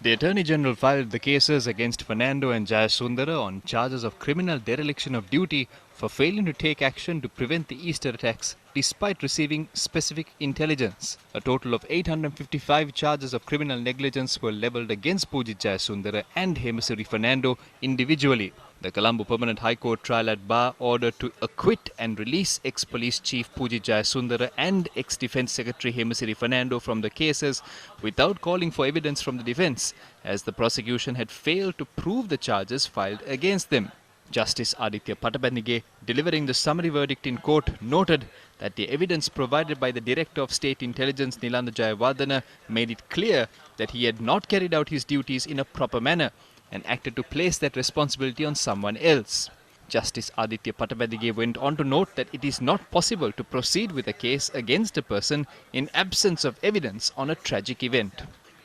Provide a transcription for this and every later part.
The Attorney General filed the cases against Fernando and Jayasundara on charges of criminal dereliction of duty for failing to take action to prevent the Easter attacks despite receiving specific intelligence. A total of 855 charges of criminal negligence were levelled against Pujith Jayasundara and Hemasiri Fernando individually. The Colombo Permanent High Court trial at bar ordered to acquit and release ex-police chief Pujith Jayasundara and ex-defence secretary Hemasiri Fernando from the cases without calling for evidence from the defence, as the prosecution had failed to prove the charges filed against them. Justice Aditya Patabandige, delivering the summary verdict in court, noted that the evidence provided by the Director of State Intelligence Nilanda Jayawardena made it clear that he had not carried out his duties in a proper manner and acted to place that responsibility on someone else. Justice Aditya Patabandige went on to note that it is not possible to proceed with a case against a person in absence of evidence on a tragic event.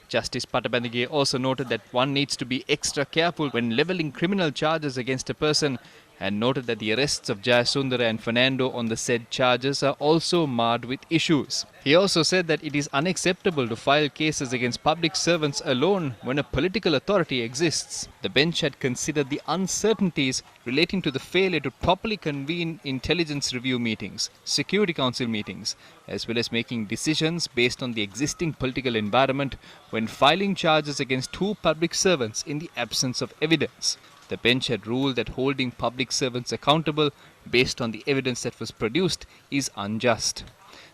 Justice Patabandige also noted that one needs to be extra careful when levelling criminal charges against a person, and noted that the arrests of Jayasundara and Fernando on the said charges are also marred with issues. He also said that it is unacceptable to file cases against public servants alone when a political authority exists. The bench had considered the uncertainties relating to the failure to properly convene intelligence review meetings, Security Council meetings, as well as making decisions based on the existing political environment when filing charges against two public servants in the absence of evidence. The bench had ruled that holding public servants accountable based on the evidence that was produced is unjust.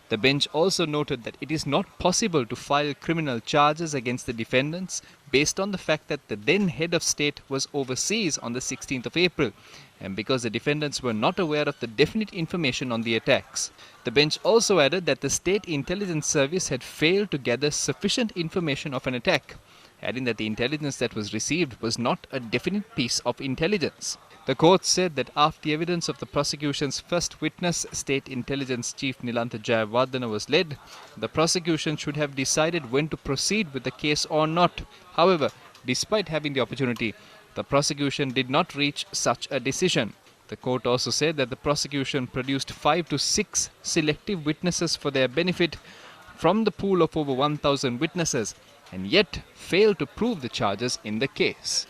The bench also noted that it is not possible to file criminal charges against the defendants based on the fact that the then head of state was overseas on the 16th of April, and because the defendants were not aware of the definite information on the attacks. The bench also added that the State Intelligence Service had failed to gather sufficient information of an attack, adding that the intelligence that was received was not a definite piece of intelligence. The court said that after the evidence of the prosecution's first witness, State Intelligence Chief Nilanda Jayawardena, was led, the prosecution should have decided when to proceed with the case or not. However, despite having the opportunity, the prosecution did not reach such a decision. The court also said that the prosecution produced 5 to 6 selective witnesses for their benefit from the pool of over 1,000 witnesses, and yet failed to prove the charges in the case.